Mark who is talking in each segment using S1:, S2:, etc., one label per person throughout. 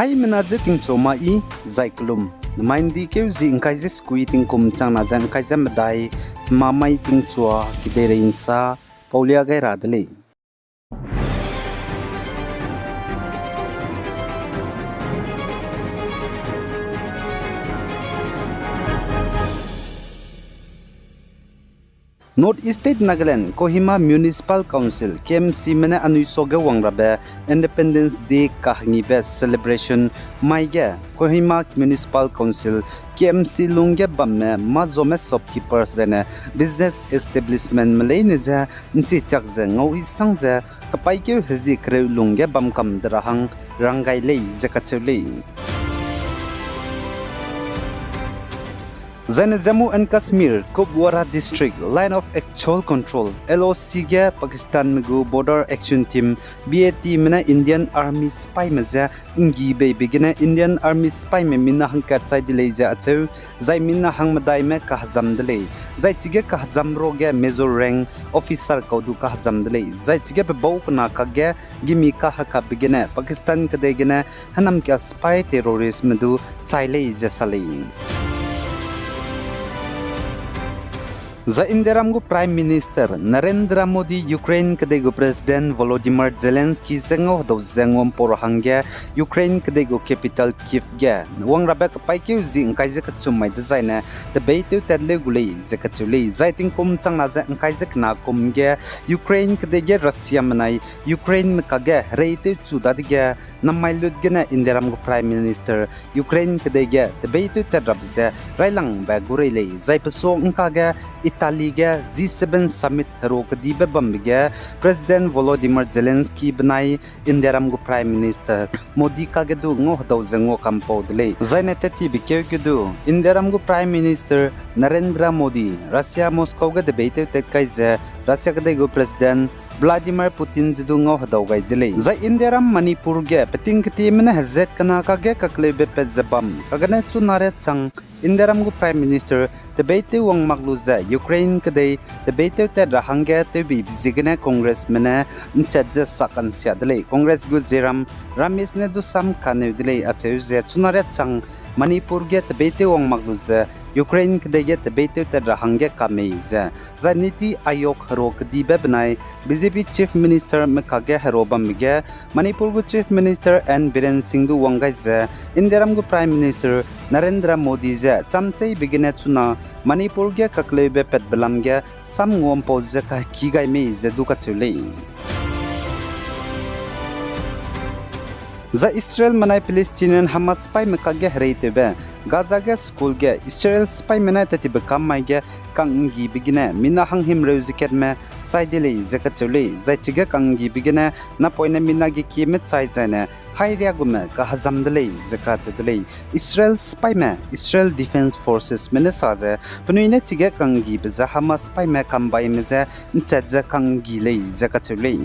S1: Hai menaje ting choma I zaiklum maindi ke zi ingkai je skui ting kum chang na jang kai jam dai mamai ting chua kidere insa paulia gai radle North East State Nagaland Kohima Municipal Council KMC mena anui soge wangrabe Independence Day kahni be celebration maige Kohima Municipal Council KMC lungge bamme mazome shopkeepers zene business establishment malay neja nchi chakze ngau isang ze kapai ke hezi kre lungge bam kam drahang rangai lei zakachuli Zane Jammu and Kashmir Kupwara District Line of Actual Control LOC ge Pakistan megu Border Action Team BAT mena Indian Army spy meja ngi be begina Indian Army spy me minna hangka chai dilei ja acheu zai minna hang madai me kahzam dilei zai chige kahzam ro ge major rank officer kaudu kahzam dilei zai chige be bau na ka ge gimi ka haka begina Pakistan ke degina hanam ka spy terrorist medu chai lei ja salei The Indiaramgu Prime Minister Narendra Modi Ukraine kadego President Volodymyr Zelensky zengo do zengom porhangya Ukraine kadego capital Kiev ga wang rabek paikeu zing kaizek chumai design the beitu tadle gulei zekachuli zaiting kum changna za kaizek na kum ga Ukraine kadege Russia manai Ukraine mekage reite chudadige namailut gena Indiaramgu Prime Minister Ukraine kadege the beitu tadrabze railang ba gurele zaipaso ngkaga Italy ga G7 summit hero kadibe bamge President Volodymyr Zelensky banai Indiaramgu Prime Minister Modi ka gedu ngo hdaw zengo kampo dle zaine teti bikeu gedu Indiaramgu Prime Minister Narendra Modi Russia Moscow ga debate te kaize Russia ga dego President Vladimir Putin zidu ngo hdaw gai dle za Indiaram Manipur ge peting kti mena hazet kana ka ge kaklebe pe zabam kagane chunare chang Indiaramgu Prime Minister debate wang magluza Ukraine kadai debate te rahangya te bi bizigna Congress mena nchadja sakan siadle Congress gu Zeram Ramesh ne du sam kanu dile acheuze chunare chang Manipur ge debate wang magluza Ukraine kadai ge debate te rahangya kameiza za niti ayok haro kadibe banai BJP Chief Minister mekage haro bamge Manipur gu Chief Minister N Biren Singh du wangai za Indiaramgu Prime Minister Narendra Modi za chamchei begine chuna Manipur ge kaklebe pet belam ge sam ngom pose ka kigai me zedu ka chulei za Israel manai Palestinian Hamas spy mekage hreite be Gaza ge school ge Israel spy mena tati bekam mai ge kangi begine mina hang him reuziket me chai dile zeka chulei zai chiga kangi begine na poina mina ge ki me chai jane Hairia gume ka hazam dile zeka chudile Israel spy me Israel Defense Forces mena saje pnuine chiga kangi beza Hamas spy me kambai me je nchadja kangi le zeka chulei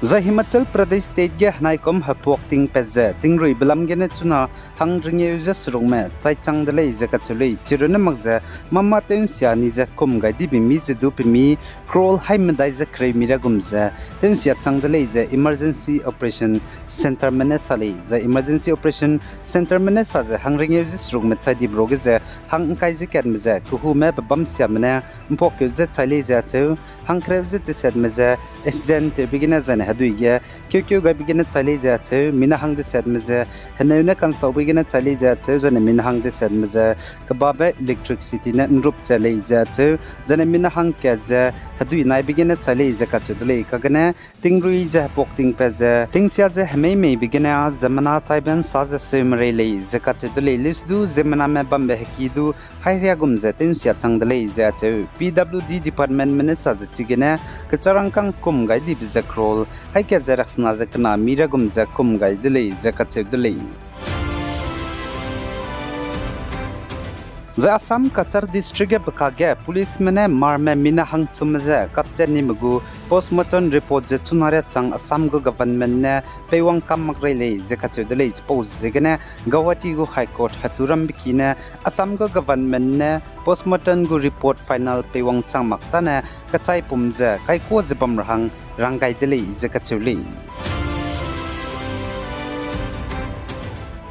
S1: za Himachal Pradesh state ge hnaikom hapok ting peze tingrui belam ge ne chuna hangringe uja surungme chai changdele zeka chulei chiruna magza mama teun sia ni za kum gai di bi mi zedu pi mi crawl haimdai za kre mira gumza teun sia changdele za emergency operation center mane sale za emergency operation center mane sa za hangringe uja surungme chai di broge za hang kai ze ket meza kuhu me bam sia mane mpok uja chale za chu hangkrev ze te set meza accident begina zane haduiya kyokyo ga begina chale ja che mina hang de set meza hanauna kan sau begina chale ja che zane mina hang de set meza kababe electricity na nrup chale ja che zane mina hang kya ja hadui nai begina chale ja ka chudle kagana tingrui ja pokting pe ja tingsia ja hmei mei begina zamana chaiban sa ja semre le ja ka chudle lisdu zamana me bambe hakidu hairia gumza tingsia changdle ja che PWD department mane sa ja chigena kacharangkang kum gai di bizakrol hai ke zeraksna zakna mira gumza kum gai dile zakatche dile za Assam Kachar district bakage police mane marme mina hang chumza kapche nimgu postmortem report je chunare chang Assam go government ne pewang kam makrele zakatche dile post zegene Guwahati go high court haturam bikine Assam go government ne postmortem go report final pewang chang makta ne kachai pumja kai ko jibam rahang rangai dile zakatche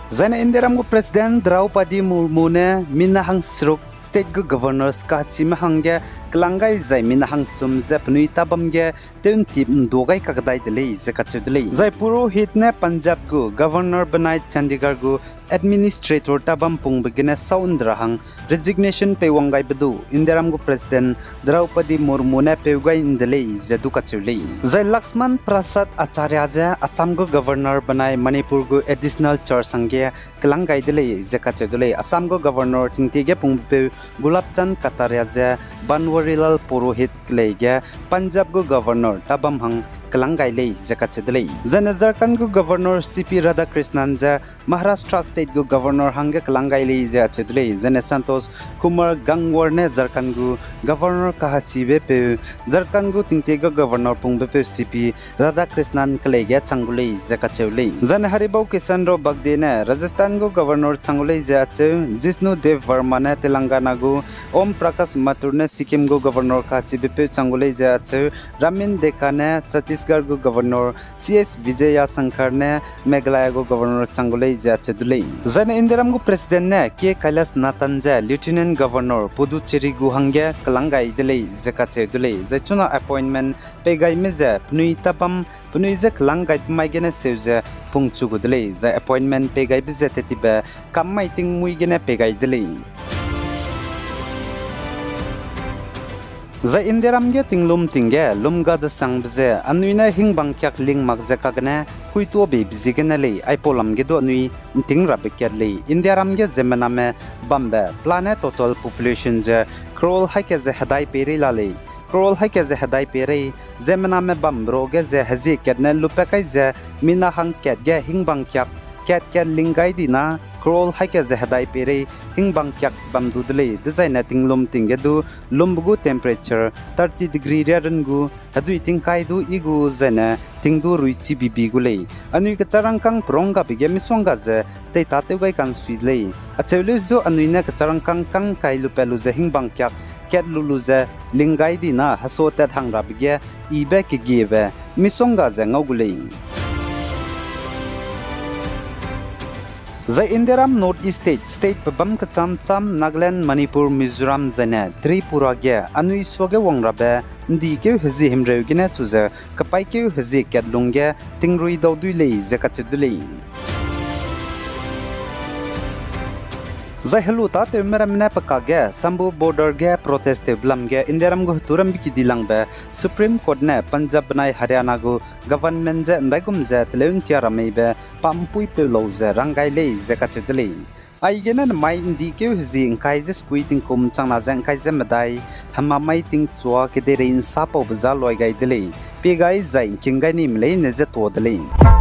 S1: Zaina Indiaramgu President Draupadi Murmu ne minahang sruk state gu governors ka chimahangge klangai zai minahang chumje pnui tabamge teun tip dogai kakdai dele zakachudle zai purohit ne Punjab gu governor banai Chandigarh gu administrator tabam pungbegine saundrahang resignation pewangai bedu Indiaramgu President Draupadi Murmu ne pewgai indele zadukachule zai Laxman Prasad Acharya ja Assam gu governor banai Manipur gu additional charge sangge klangai dele zakachudle Assam gu governor tingtige pungpe Gulabchan Kataria ja Banwarilal Purohit klege Punjab gu governor tabam hang Kelangai lei zakachudle zana Jharkhand gu governor CP Radhakrishnan ja Maharashtra state gu governor hangge Kelangai lei zakachudle zana Santosh Kumar Gangwar ne Jharkhand gu governor kahachibe pe Jharkhand gu tingte gu governor pungbe pe CP Radhakrishnan klege changule zakachule zana Haribau Kisandro Bagde ne Rajasthan gu governor changule zachu Jishnu Dev Verma ne Telangana gu Om Prakash Mathur ne Sikkim gu governor kahachibe pe changule zachu Ramin Dekha ne Chhattisgarh gu governor CS Vijaya Shankar ne Meghalaya gu governor changulei jachedulei zana Indiaram gu president ne K Kailash Nathan ja lieutenant governor Puducherry gu hangge Kelangai delei zakachedulei zachuna appointment pegai meja pnui tapam pnui je Kelangai maigene seuja pungchugudlei za appointment pegai bizetetiba kammai ting muigene pegai delei za Indiaram ge tinglum tingge lumga da sangbze anuina hingbang kyak ling magze kagne huito be bizigene le aipolam ge do nui tingra bekyat le Indiaram ge zemaname bambe planet total population je crore haike ze hadai peri lale crore haike ze hadai peri zemaname bambro ge ze hazi kedne lupekai ze mina hang ket ge hingbang kyak ket ket lingai dina crore haike ze hadai peri hingbang kyak bamdudle design tinglum tingedu lumbugu temperature 30 degree rangu hadu itingkai du igu zena tingdu ruichi bibi gule anui ka charangkang pronga bige misonga ze te tategai kan suidle achelis du anuina ka charangkang kang kai lupelu ze hingbang kyak ket lulu ze lingai dina hasotet hangra bige ibe ke give misonga ze ngogule za Indiaram North East State pabam ka cham Nagaland Manipur Mizoram zane Tripura ge anui soge wangrabe ndi ke hzi himreu gine chuza kapai ke hzi kedlungge tingrui dawdui lei zakachudlei za heluta te meramne pakage sambu border ge protest te blamge Indiaram go turam biki dilangbe Supreme Court ne Punjab nai Haryana go government je ndaigum je teleun tiaramebe pampui pelo je rangai lei zakachudlei aigena mai ndi ke hzi kai je squeating kum changna jang kai je madai hamma mai ting chwa ke de rein sapo bza loi gai delei pe gai zai kingai nim lei ne je to delei